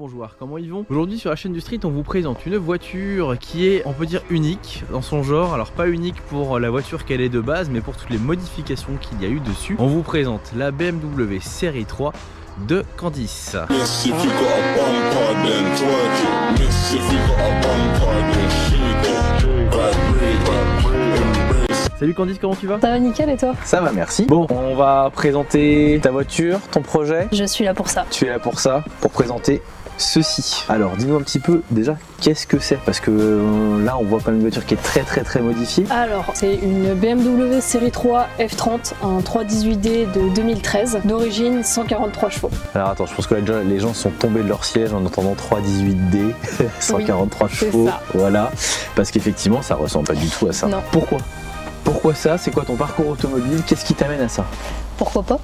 bonjour, comment ils vont? Aujourd'hui sur la chaîne du Street on vous présente une voiture qui est, on peut dire, unique dans son genre. Alors pas unique pour la voiture qu'elle est de base, mais pour toutes les modifications qu'il y a eu dessus. On vous présente la BMW série 3 de Candice. Salut Candice, comment tu vas? Ça va nickel et toi? Ça va, merci. Bon, on va présenter ta voiture, ton projet. Je suis là pour ça. Tu es là pour ça, pour présenter ceci. Alors dis-nous un petit peu déjà qu'est-ce que c'est, parce que là on voit quand même une voiture qui est très modifiée. Alors c'est une BMW série 3 F30 en 318D de 2013 d'origine 143 chevaux. Alors attends, je pense que là, déjà les gens sont tombés de leur siège en entendant 318D 143 oui, chevaux, ça. voilà, parce qu'effectivement ça ressemble pas du tout à ça. Non. Pourquoi ça? C'est quoi ton parcours automobile? Qu'est-ce qui t'amène à ça? Pourquoi pas?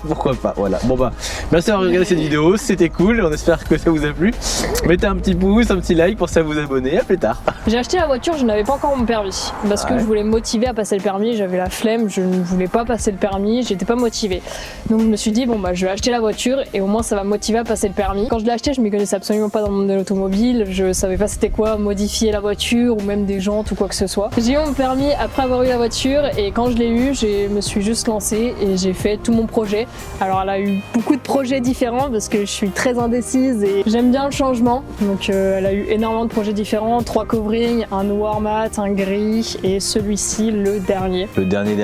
Pourquoi pas, voilà. Bon bah, merci d'avoir regardé cette vidéo, c'était cool, on espère que ça vous a plu. Mettez un petit pouce, un petit like pour ça vous abonner, à plus tard. J'ai acheté la voiture, je n'avais pas encore mon permis parce que je voulais me motiver à passer le permis, j'avais la flemme, je ne voulais pas passer le permis, j'étais pas motivée. Donc je me suis dit bon bah je vais acheter la voiture et au moins ça va me motiver à passer le permis. Quand je l'ai acheté, je m'y connaissais absolument pas dans le monde de l'automobile, je savais pas c'était quoi modifier la voiture ou même des jantes ou quoi que ce soit. J'ai eu mon permis après avoir eu la voiture et quand je l'ai eu, je me suis juste lancée et j'ai fait tout mon projet. Alors elle a eu beaucoup de projets différents parce que je suis très indécise et j'aime bien le changement. Donc elle a eu énormément de projets différents, 3 coverings, un noir mat, un gris et celui-ci le dernier. Le dernier?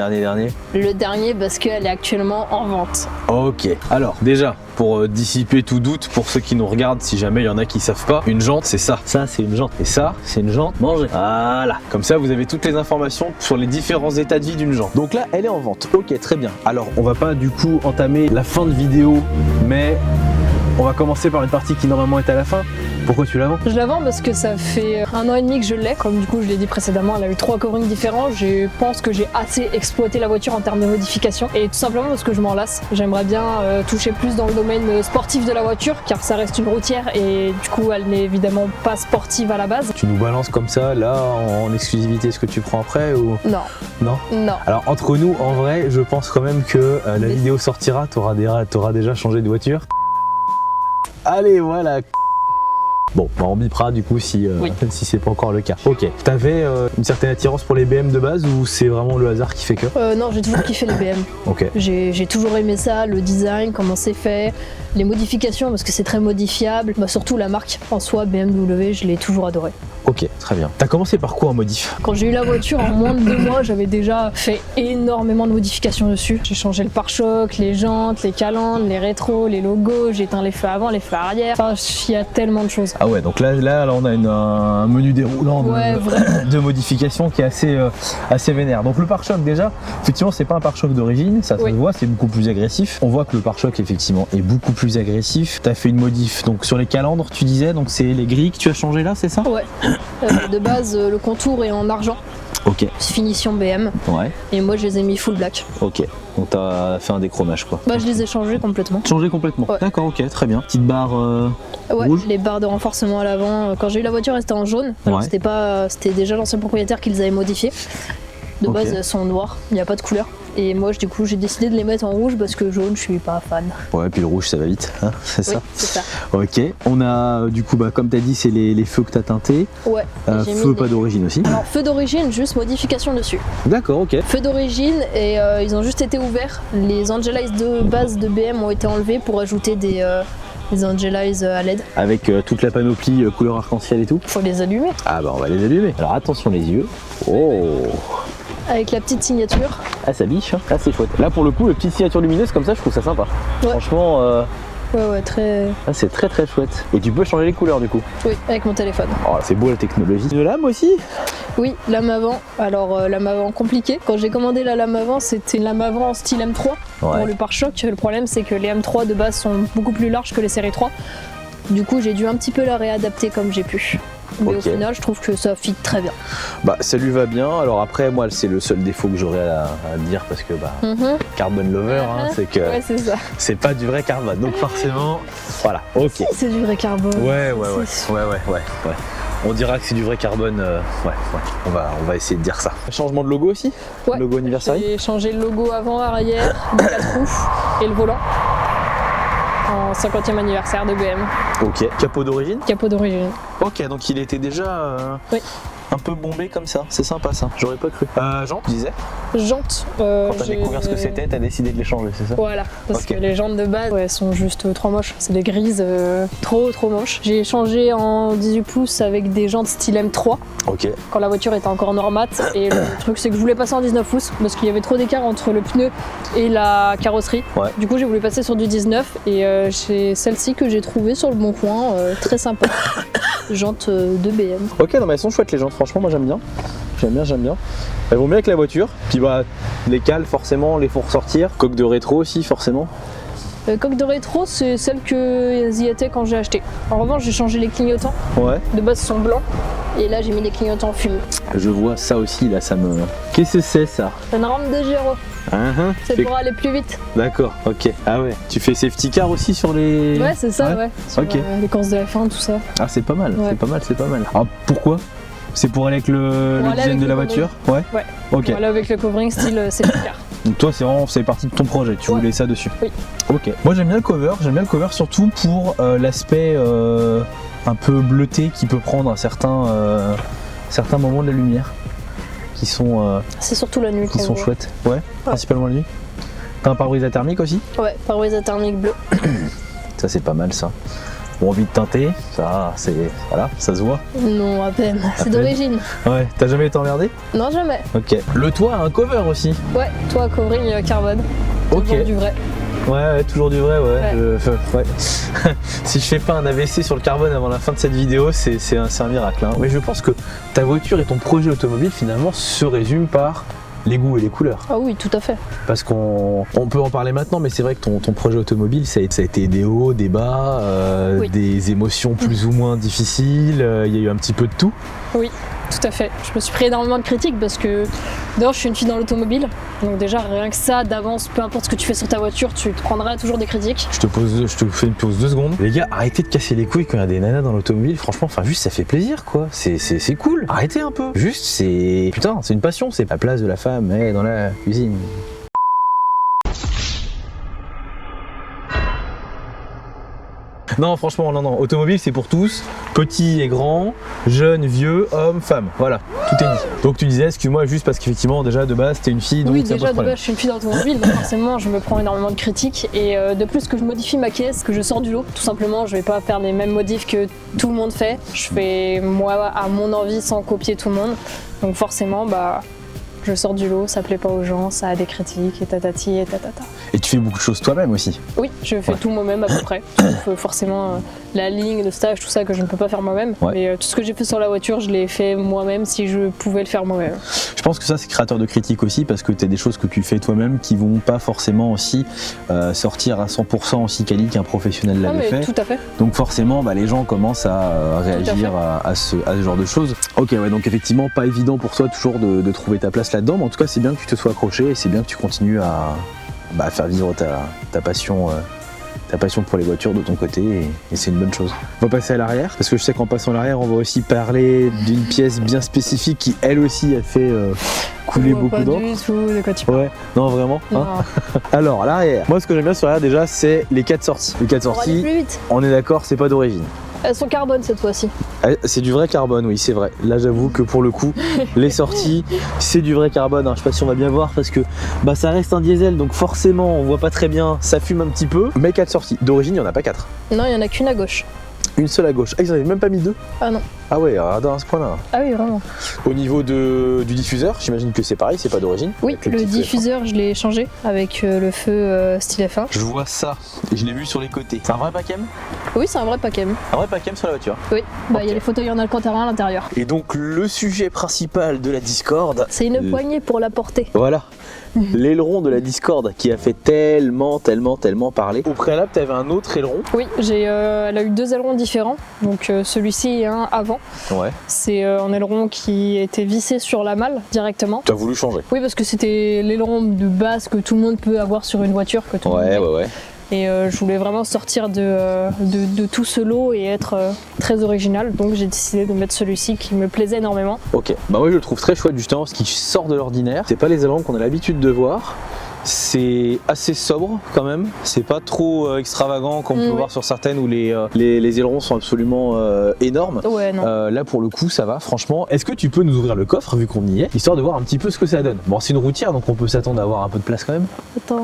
Le dernier parce qu'elle est actuellement en vente. Ok, alors déjà, pour dissiper tout doute, pour ceux qui nous regardent, si jamais il y en a qui savent pas, une jante c'est ça. Ça c'est une jante. Et ça, c'est une jante mangée. Voilà. Comme ça, vous avez toutes les informations sur les différents états de vie d'une jante. Donc là, elle est en vente. Ok, très bien. Alors, on va pas du coup entamer la fin de vidéo, mais on va commencer par une partie qui normalement est à la fin. Pourquoi tu la vends? Je la vends parce que ça fait 1 an et demi que je l'ai. Comme du coup je l'ai dit précédemment, elle a eu 3 coverings différents. Je pense que j'ai assez exploité la voiture en termes de modification. Et tout simplement parce que je m'en lasse. J'aimerais bien toucher plus dans le domaine sportif de la voiture, car ça reste une routière et du coup elle n'est évidemment pas sportive à la base. Tu nous balances comme ça, là, en exclusivité, ce que tu prends après ou... Non. Non? Non. Alors entre nous, en vrai, je pense quand même que la vidéo sortira, t'auras déjà changé de voiture. Allez, voilà. Bon, bah on bipera du coup si c'est pas encore le cas. Ok. T'avais une certaine attirance pour les BM de base ou c'est vraiment le hasard qui fait que? Non, j'ai toujours kiffé les BM. Ok. J'ai toujours aimé ça, le design, comment c'est fait, les modifications parce que c'est très modifiable. Bah, surtout la marque en soi, BMW, je l'ai toujours adoré. Ok, très bien. T'as commencé par quoi en modif? Quand j'ai eu la voiture, en moins de 2 mois, j'avais déjà fait énormément de modifications dessus. J'ai changé le pare-choc, les jantes, les calandres, les rétros, les logos, j'ai éteint les feux avant, les feux arrière. Enfin, il y a tellement de choses. Ah ouais, donc là on a un menu déroulant de modifications qui est assez vénère. Donc le pare-choc déjà, effectivement c'est pas un pare-choc d'origine, ça se voit, c'est beaucoup plus agressif. On voit que le pare-choc effectivement est beaucoup plus agressif. T'as fait une modif donc sur les calandres, tu disais, donc c'est les grilles que tu as changé là, c'est ça? Ouais. De base, le contour est en argent. Ok. Finition BM. Ouais. Et moi, je les ai mis full black. Ok. Donc t'as fait un déchromage quoi. Bah, je les ai changés complètement. Changé complètement. Ouais. D'accord, ok, très bien. Petite barre rouge. Les barres de renforcement à l'avant. Quand j'ai eu la voiture, elles étaient en jaune. Alors c'était déjà l'ancien propriétaire qui les avait modifiées. De base, elles sont noires. Il n'y a pas de couleur. Et moi, du coup, j'ai décidé de les mettre en rouge parce que jaune, je suis pas fan. Ouais, puis le rouge, ça va vite, hein, c'est ça? C'est ça. Ok, on a du coup, comme tu as dit, c'est les feux que tu as teintés. Ouais. Feux pas d'origine aussi. Alors, feux d'origine, juste modification dessus. D'accord, ok. Feux d'origine et ils ont juste été ouverts. Les Angelize de base de BM ont été enlevés pour ajouter des Angelize à LED. Avec toute la panoplie couleur arc-en-ciel et tout. Faut les allumer. Ah bah on va les allumer. Alors attention les yeux. Oh. Avec la petite signature. Ah ça biche, hein. Ah c'est chouette. Là pour le coup, le petite signature lumineuse comme ça, je trouve ça sympa. Ouais. Franchement, ouais, très... Ah, c'est très chouette. Et tu peux changer les couleurs du coup? Oui, avec mon téléphone. Oh, c'est beau la technologie. De lame aussi? Oui, lame avant. Alors, lame avant compliquée. Quand j'ai commandé la lame avant, c'était une lame avant en style M3 pour le pare-choc. Le problème, c'est que les M3 de base sont beaucoup plus larges que les séries 3. Du coup, j'ai dû un petit peu la réadapter comme j'ai pu. Mais au final, je trouve que ça fit très bien. Bah, ça lui va bien. Alors après, moi, c'est le seul défaut que j'aurais à dire parce que carbon lover, c'est que c'est pas du vrai carbone. Donc forcément, voilà. Ok. Si, c'est du vrai carbone. Ouais. On dira que c'est du vrai carbone. On va essayer de dire ça. Changement de logo aussi. Logo anniversaire. J'ai changé le logo avant, arrière, les 4 roues et le volant. en 50e anniversaire de BM. Ok. Capot d'origine? Capot d'origine. Ok, donc il était déjà Oui. un peu bombé comme ça. C'est sympa ça. J'aurais pas cru. Jean, tu disais? Jantes. Quand t'as découvert ce que c'était, t'as décidé de les changer, c'est ça? Voilà, parce Ok. que les jantes de base, elles sont juste trop moches. C'est des grises trop moches. J'ai changé en 18 pouces avec des jantes style M3 Ok. quand la voiture était encore normale. Et le truc, c'est que je voulais passer en 19 pouces parce qu'il y avait trop d'écart entre le pneu et la carrosserie. Ouais. Du coup, j'ai voulu passer sur du 19 et c'est celle-ci que j'ai trouvée sur le bon coin, très sympa. Jantes de BM. Ok, non mais elles sont chouettes les jantes, franchement moi j'aime bien. J'aime bien. Elles vont bien avec la voiture. Puis bah les cales forcément, les faut ressortir. Coque de rétro aussi forcément. Coque de rétro, c'est celle que y était quand j'ai acheté. En revanche, j'ai changé les clignotants. Ouais. De base, ils sont blancs. Et là, j'ai mis des clignotants fumés. Je vois ça aussi là, ça me... Qu'est-ce que c'est ça? C'est une rampe de gyro. C'est pour aller plus vite. D'accord, ok. Ah ouais. Tu fais safety car aussi sur les... Ouais, c'est ça, ouais. Sur, Ok. les courses de F1, tout ça. Ah c'est pas mal, Ouais. c'est pas mal. Alors pourquoi? C'est pour aller avec le aller design avec de la le voiture? Ouais. Ouais. Ok. Voilà, avec le covering style safety car. Donc toi c'est vraiment, c'est partie de ton projet, tu Ouais. voulais ça dessus? Oui. Ok. Moi j'aime bien le cover surtout pour l'aspect un peu bleuté qui peut prendre à certains moments de la lumière qui sont C'est surtout la nuit qu'on voit. chouettes. Ouais, principalement la nuit. T'as un pare-brise thermique aussi? Ouais, pare-brise thermique bleu. Ça c'est pas mal ça. Bon, envie de teinter, ça c'est... Voilà, ça se voit. Non, à peine. C'est peine. d'origine. Ouais, t'as jamais été emmerdé? Non, jamais. Ok. Le toit a un cover aussi. Ouais, toi, covering carbone. Ok. Toujours du vrai. Ouais, toujours du vrai, ouais. Ouais. Ouais. Si je fais pas un AVC sur le carbone avant la fin de cette vidéo, c'est un miracle. Hein. Mais je pense que ta voiture et ton projet automobile finalement se résument par les goûts et les couleurs. Ah oui, tout à fait. Parce qu'on peut en parler maintenant, mais c'est vrai que ton projet automobile, ça a été des hauts, des bas, Oui. des émotions plus ou moins difficiles, il y a eu un petit peu de tout. Oui, tout à fait. Je me suis pris énormément de critiques parce que d'ailleurs je suis une fille dans l'automobile. Donc déjà rien que ça d'avance, peu importe ce que tu fais sur ta voiture, tu te prendras toujours des critiques. Je te fais une pause 2 secondes. Les gars, arrêtez de casser les couilles quand il y a des nanas dans l'automobile. Franchement, enfin juste ça fait plaisir quoi. C'est cool. Arrêtez un peu. Juste c'est... Putain, c'est une passion. C'est la place de la femme dans la cuisine. Non, franchement, non. Automobile, c'est pour tous. Petits et grands, jeunes, vieux, hommes, femmes. Voilà, tout est dit. Donc tu disais, excuse-moi, juste parce qu'effectivement, déjà de base, t'es une fille, donc Oui, ça pose déjà de problème. base je suis une fille dans l'automobile, donc forcément je me prends énormément de critiques. Et de plus que je modifie ma caisse, que je sors du lot, tout simplement, je vais pas faire les mêmes modifs que tout le monde fait. Je fais moi à mon envie sans copier tout le monde. Donc forcément, bah... je sors du lot, ça plaît pas aux gens, ça a des critiques et tatati et tatata. Et tu fais beaucoup de choses toi-même aussi. Oui, je fais tout moi-même à peu près. Sauf forcément la ligne, le stage, tout ça que je ne peux pas faire moi-même. Ouais. Mais tout ce que j'ai fait sur la voiture, je l'ai fait moi-même si je pouvais le faire moi-même. Je pense que ça c'est créateur de critique aussi parce que tu as des choses que tu fais toi-même qui vont pas forcément aussi sortir à 100% aussi quali qu'un professionnel Ah, l'avait mais fait. tout à fait. Donc forcément les gens commencent à réagir à ce genre de choses. Ok, ouais, donc effectivement pas évident pour toi toujours de trouver ta place là-dedans, mais en tout cas c'est bien que tu te sois accroché et c'est bien que tu continues à faire vivre ta passion. Ta passion pour les voitures de ton côté et c'est une bonne chose. On va passer à l'arrière parce que je sais qu'en passant à l'arrière on va aussi parler d'une pièce bien spécifique qui elle aussi a fait couler beaucoup Pas d'encre. du tout, de quoi tu parles. Ouais, non vraiment. Hein. Non. Alors l'arrière, moi ce que j'aime bien sur l'arrière déjà c'est les 4 sorties. Les 4 On va aller sorties, plus vite. on est d'accord, c'est pas d'origine. Elles sont carbone cette fois-ci. C'est du vrai carbone, oui, c'est vrai. Là, j'avoue que pour le coup, les sorties, c'est du vrai carbone. Alors, je sais pas si on va bien voir parce que ça reste un diesel, donc forcément, on voit pas très bien. Ça fume un petit peu. Mais 4 sorties. D'origine, il y en a pas 4. Non, il y en a qu'une à gauche. Une seule à gauche. Ah, ils en avaient même pas mis 2. Ah non. Ah ouais, alors, à ce point-là. Ah oui, vraiment. Au niveau du diffuseur, j'imagine que c'est pareil, c'est pas d'origine. Oui, Avec le le petit feu F1. diffuseur, je l'ai changé avec le feu style F1. Je vois ça. Et je l'ai vu sur les côtés. C'est un vrai Pacem? Oui, c'est un vrai Pacem. Un vrai Pacem sur la voiture. Oui, bah il y Ok. a les fauteuils en alcantara à l'intérieur. Et donc, le sujet principal de la Discord. C'est une poignée pour la porter. Voilà, l'aileron de la Discord qui a fait tellement parler. Au préalable, tu avais un autre aileron. Oui, elle a eu 2 ailerons différents. Donc celui-ci et un avant. Ouais. C'est un aileron qui était vissé sur la malle directement. Tu as voulu changer. Oui, parce que c'était l'aileron de base que tout le monde peut avoir sur une voiture. Que tout le monde met. Ouais. Et je voulais vraiment sortir de tout ce lot et être très original. Donc j'ai décidé de mettre celui-ci qui me plaisait énormément. Ok. Bah moi je le trouve très chouette justement parce qu'il sort de l'ordinaire. C'est pas les ailerons qu'on a l'habitude de voir. C'est assez sobre quand même, c'est pas trop extravagant comme on peut voir sur certaines où les ailerons sont absolument énormes. Ouais, non. Là pour le coup ça va franchement. Est-ce que tu peux nous ouvrir le coffre vu qu'on y est, histoire de voir un petit peu ce que ça donne? Bon, c'est une routière donc on peut s'attendre à avoir un peu de place quand même. Attends,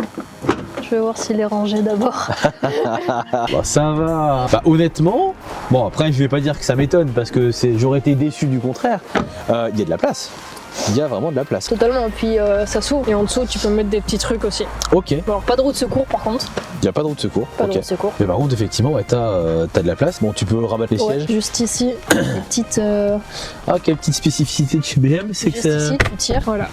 je vais voir s'il est rangé d'abord. Bah, ça va. Bah, honnêtement, bon après je vais pas dire que ça m'étonne parce que j'aurais été déçu du contraire. Il y a de la place. Il y a vraiment de la place. Totalement, puis ça s'ouvre et en dessous tu peux mettre des petits trucs aussi. Ok. Bon, alors pas de roue de secours par contre. Il n'y a pas de roue de secours. Pas de roue de secours. Mais par contre effectivement ouais, t'as de la place. Bon tu peux rabattre les sièges. Juste ici, des petites... Ah quelle petite spécificité de chez BM, c'est que juste ici, tu tires, voilà.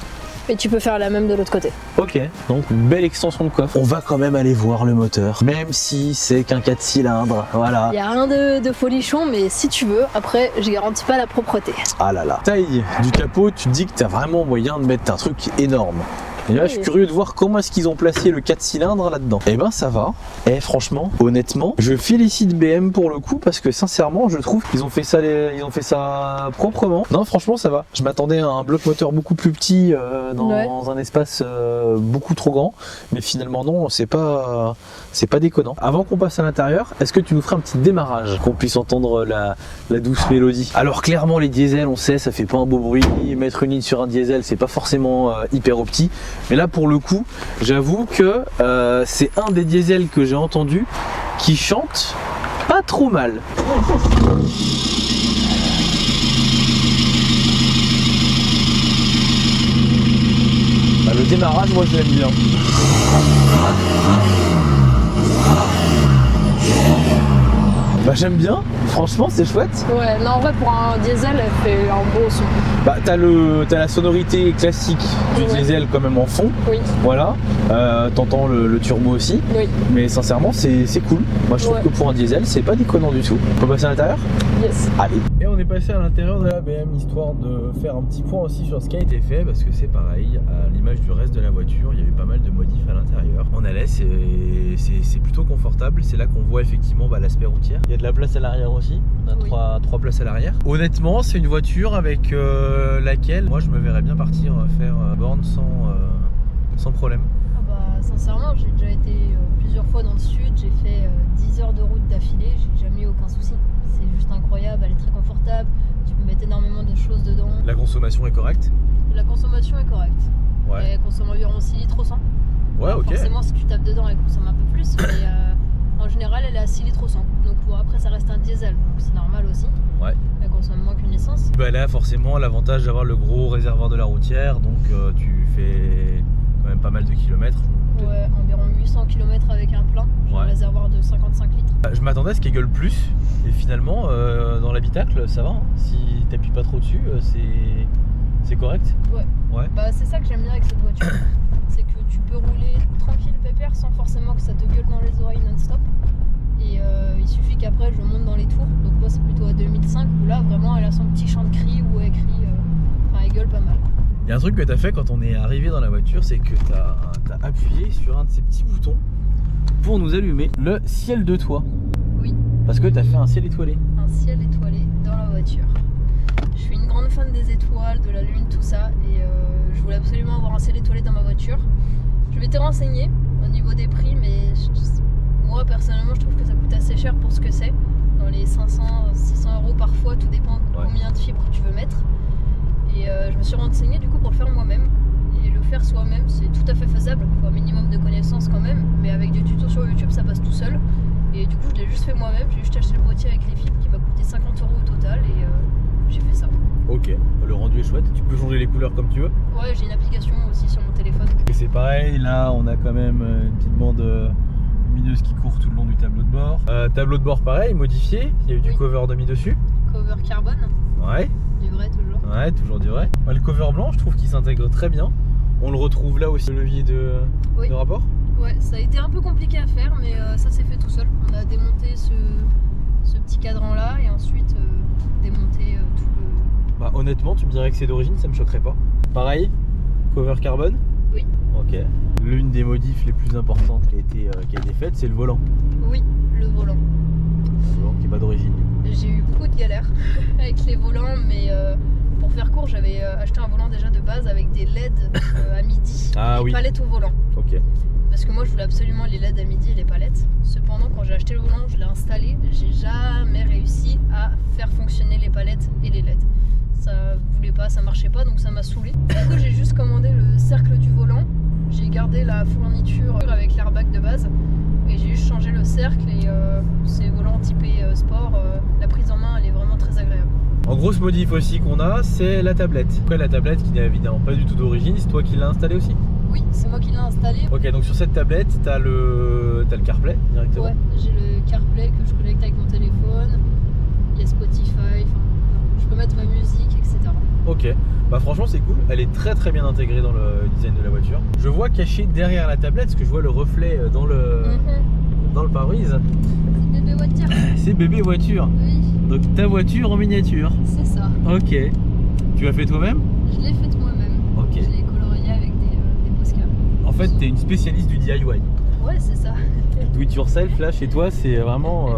Et tu peux faire la même de l'autre côté. Ok, donc une belle extension de coffre. On va quand même aller voir le moteur, même si c'est qu'un 4 cylindres, voilà. Il n'y a rien de folichon, mais si tu veux, après, je garantis pas la propreté. Ah là là. Taille du capot, tu te dis que t'as vraiment moyen de mettre un truc énorme. Et là, je suis curieux de voir comment est-ce qu'ils ont placé le 4 cylindres là-dedans. Eh ben, ça va. Et franchement, honnêtement, je félicite BM pour le coup parce que sincèrement, je trouve qu'ils ont fait ça proprement. Non, franchement, ça va. Je m'attendais à un bloc moteur beaucoup plus petit dans un espace beaucoup trop grand, mais finalement non, c'est pas déconnant. Avant qu'on passe à l'intérieur, est-ce que tu nous ferais un petit démarrage, qu'on puisse entendre la douce mélodie? Alors clairement, les diesels, on sait, ça fait pas un beau bruit. Mettre une ligne sur un diesel, c'est pas forcément hyper opti. Mais là pour le coup, j'avoue que c'est un des diesels que j'ai entendu qui chante pas trop mal. Bah, le démarrage, moi je l'aime bien. Bah j'aime bien, franchement c'est chouette. Ouais, non en vrai pour un diesel elle fait un beau son. Bah t'as la sonorité classique du diesel quand même en fond. Oui. Voilà. T'entends le turbo aussi. Oui. Mais sincèrement c'est cool. Moi je trouve que pour un diesel c'est pas déconnant du tout. On peut passer à l'intérieur? Yes. Allez. Et on est passé à l'intérieur de la BM histoire de faire un petit point aussi sur ce qui a été fait parce que c'est pareil, à l'image du reste de la voiture, il y a eu pas mal de modifs à l'intérieur. On allait, c'est plutôt confortable. C'est là qu'on voit effectivement l'aspect routière. Il y a de la place à l'arrière aussi, on a trois places à l'arrière. Honnêtement, c'est une voiture avec laquelle moi je me verrais bien partir faire borne sans problème. Ah bah sincèrement, j'ai déjà été plusieurs fois dans le sud, j'ai fait 10 heures de route d'affilée, j'ai jamais eu aucun souci. C'est juste incroyable, elle est très confortable, tu peux mettre énormément de choses dedans. La consommation est correcte? La consommation est correcte. Ouais. Elle consomme environ 6 litres au 100. Ouais, alors, ok. Forcément, si tu tapes dedans, elle consomme un peu plus, mais en général, elle est à 6 litres au 100. Donc après, ça reste un diesel, donc c'est normal aussi. Ouais. Elle consomme moins qu'une essence. Bah là, forcément, l'avantage d'avoir le gros réservoir de la routière, donc tu fais quand même pas mal de kilomètres. Ouais, environ 800 km avec un plein. J'ai un réservoir de 55 litres. Je m'attendais à ce qu'elle gueule plus, et finalement, dans l'habitacle, ça va. Hein. Si t'appuies pas trop dessus, c'est correct. Ouais. Bah c'est ça que j'aime bien avec cette voiture. C'est que tu peux rouler tranquille pépère sans forcément que ça te gueule dans les oreilles non-stop. Et il suffit qu'après je monte dans les tours. Donc moi c'est plutôt à 2005 où là vraiment elle a son petit chant de cri où elle crie. Enfin elle gueule pas mal. Il y a un truc que tu as fait quand on est arrivé dans la voiture, c'est que tu as appuyé sur un de ces petits boutons pour nous allumer le ciel de toit. Oui. Parce que tu as fait un ciel étoilé. Un ciel étoilé dans la voiture. Je suis une grande fan des étoiles, de la lune, tout ça. Et je voulais absolument avoir un ciel étoilé dans ma voiture. Je m'étais renseignée au niveau des prix, mais moi personnellement je trouve que ça coûte assez cher pour ce que c'est. Dans les 500, 600 euros parfois, tout dépend de combien de fibres tu veux mettre. Et je me suis renseignée du coup pour le faire moi-même. Et le faire soi-même c'est tout à fait faisable. Il faut un minimum de connaissances quand même. Mais avec des tutos sur YouTube ça passe tout seul. Et du coup je l'ai juste fait moi-même. J'ai juste acheté le boîtier avec les fibres qui m'a coûté 50 euros au total. Et j'ai fait ça. Ok, le rendu est chouette, tu peux changer les couleurs comme tu veux. Ouais, j'ai une application aussi sur mon téléphone. Et c'est pareil, là on a quand même une petite bande lumineuse qui court tout le long du tableau de bord. Tableau de bord pareil, modifié, il y a eu du cover de mis dessus. Cover carbone. Ouais. Du vrai toujours. Ouais, toujours du vrai. Le cover blanc, je trouve qu'il s'intègre très bien. On le retrouve là aussi, le levier de rapport. Ouais, ça a été un peu compliqué à faire, mais ça s'est fait tout seul. On a démonté ce petit cadran là et ensuite démonté tout le... Bah honnêtement, tu me dirais que c'est d'origine, ça me choquerait pas. Pareil, cover carbone. Oui. Ok. L'une des modifs les plus importantes qui a été faite, c'est le volant. Oui, le volant. Le volant qui est pas d'origine. J'ai eu beaucoup de galères avec les volants, mais Pour faire court, j'avais acheté un volant déjà de base avec des LED à midi, Ah oui. palettes au volant. Ok. Parce que moi je voulais absolument les LED à midi et les palettes. Cependant, quand j'ai acheté le volant, je l'ai installé, j'ai jamais réussi à faire fonctionner les palettes et les LED. Ça voulait pas, ça marchait pas, donc ça m'a saoulé. Du coup, j'ai juste commandé le cercle du volant. J'ai gardé la fourniture avec l'airbag de base et j'ai juste changé le cercle et c'est volant typé sport. La prise en main, elle est vraiment très agréable. En gros, ce modif aussi qu'on a, c'est la tablette. Après, la tablette qui n'est évidemment pas du tout d'origine, c'est toi qui l'as installée aussi? Oui, c'est moi qui l'ai installé. Ok, donc sur cette tablette, t'as le CarPlay directement? Ouais, j'ai le CarPlay que je connecte avec mon téléphone. Il y a Spotify, je peux mettre ma musique, etc. Ok, bah franchement c'est cool, elle est très très bien intégrée dans le design de la voiture. Je vois caché derrière la tablette, parce que je vois le reflet dans le pare-brise. C'est bébé voiture. C'est bébé voiture. Oui, Donc ta voiture en miniature. c'est ça. Ok. Tu l'as fait toi-même? Je l'ai faite moi-même. Ok. Je l'ai coloriée avec des Posca. En fait, t'es une spécialiste du DIY. Ouais, c'est ça. Do it yourself, là chez toi, c'est vraiment.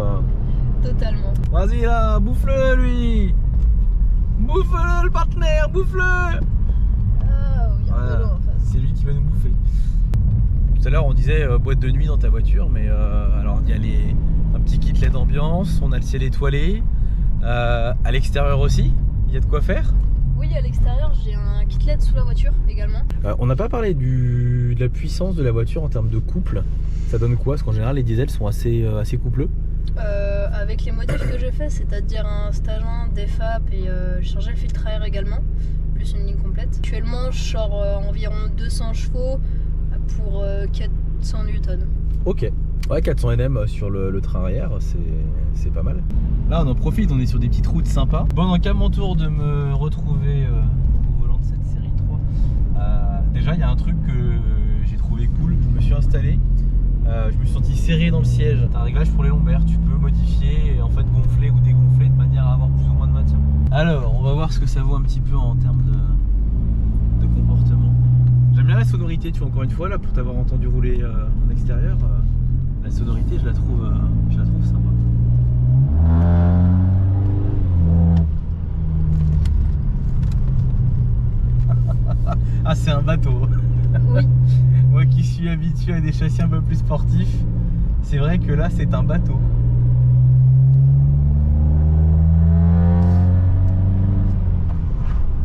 Totalement. Vas-y là, bouffe-le lui! Bouffe-le le partenaire, bouffe-le! Ah, il y a un Voilà. vélo en face. C'est lui qui va nous bouffer. Tout à l'heure on disait boîte de nuit dans ta voiture, mais alors il y a un petit kit LED ambiance, on a le ciel étoilé, à l'extérieur aussi, il y a de quoi faire. Oui, à l'extérieur, j'ai un kit LED sous la voiture également. On n'a pas parlé de la puissance de la voiture en termes de couple. Ça donne quoi? Parce qu'en général les diesels sont assez coupleux. Avec les modifs que j'ai fait, c'est-à-dire un stage 1, DFAP et j'ai changé le filtre à air également, plus une ligne complète. Actuellement, je sors environ 200 chevaux pour 400 newtons. Ok. Ouais, 400 Nm sur le train arrière, c'est pas mal. Là, on en profite, on est sur des petites routes sympas. Bon, donc à mon tour de me retrouver au volant de cette série 3. Déjà, il y a un truc que j'ai trouvé cool. Je me suis installé, je me suis senti serré dans le siège. T'as un réglage pour les lombaires, tu peux modifier et en fait gonfler ou dégonfler de manière à avoir plus ou moins de maintien. Alors, on va voir ce que ça vaut un petit peu en termes de comportement. J'aime bien la sonorité, tu vois, encore une fois, là, pour t'avoir entendu rouler en extérieur. La sonorité, je la trouve sympa. Ah, c'est un bateau. Oui. Moi qui suis habitué à des châssis un peu plus sportifs, c'est vrai que là, c'est un bateau.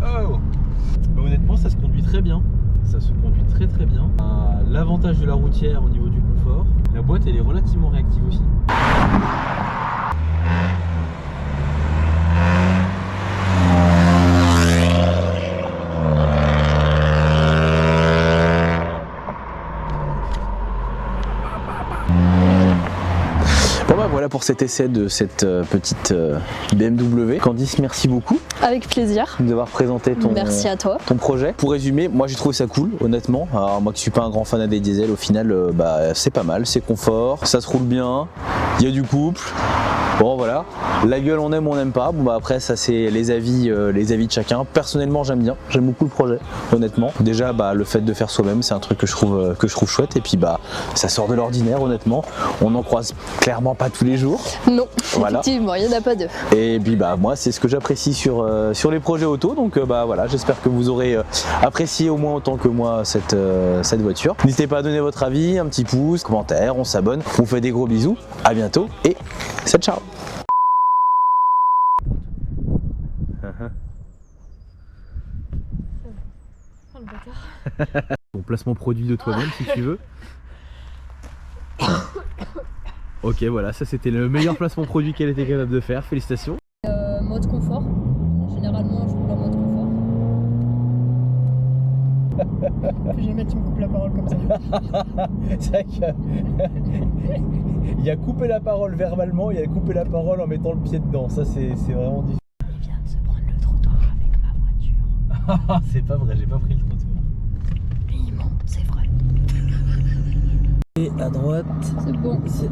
Oh, bah, honnêtement, ça se conduit très bien. Ça se conduit très très bien. L'avantage de la routière au niveau du confort, la boîte elle est relativement réactive aussi. Bon bah voilà pour cet essai de cette petite BMW. Candice, merci beaucoup Avec plaisir. de nous avoir présenté Merci à toi. ton projet. Pour résumer, moi j'ai trouvé ça cool, honnêtement. Alors moi qui suis pas un grand fan des diesels, au final, c'est pas mal, c'est confort, ça se roule bien, il y a du couple. Bon voilà, la gueule on aime ou on n'aime pas. Bon bah après ça c'est les avis de chacun. Personnellement j'aime bien, j'aime beaucoup le projet, honnêtement. Déjà le fait de faire soi-même c'est un truc que je trouve chouette et puis ça sort de l'ordinaire honnêtement. On en croise clairement pas tous les jours. Non, Voilà. effectivement, il n'y en a pas deux. Et puis moi c'est ce que j'apprécie sur les projets auto, donc voilà, j'espère que vous aurez apprécié au moins autant que moi cette voiture. N'hésitez pas à donner votre avis, un petit pouce, commentaire, on s'abonne, on vous fait des gros bisous, à bientôt et c'est ciao. Oh, le bâtard. Ton placement produit de toi-même si tu veux. Ok voilà, ça c'était le meilleur placement produit qu'elle était capable de faire, félicitations. Mode confort. Généralement, je roule en mode confort. Plus jamais tu me coupes la parole comme ça. C'est vrai que il y a coupé la parole verbalement, il y a coupé la parole en mettant le pied dedans, ça c'est vraiment difficile. Il vient de se prendre le trottoir avec ma voiture. C'est pas vrai, j'ai pas pris le trottoir. Il ment, c'est vrai. Et à droite, C'est bon. ici.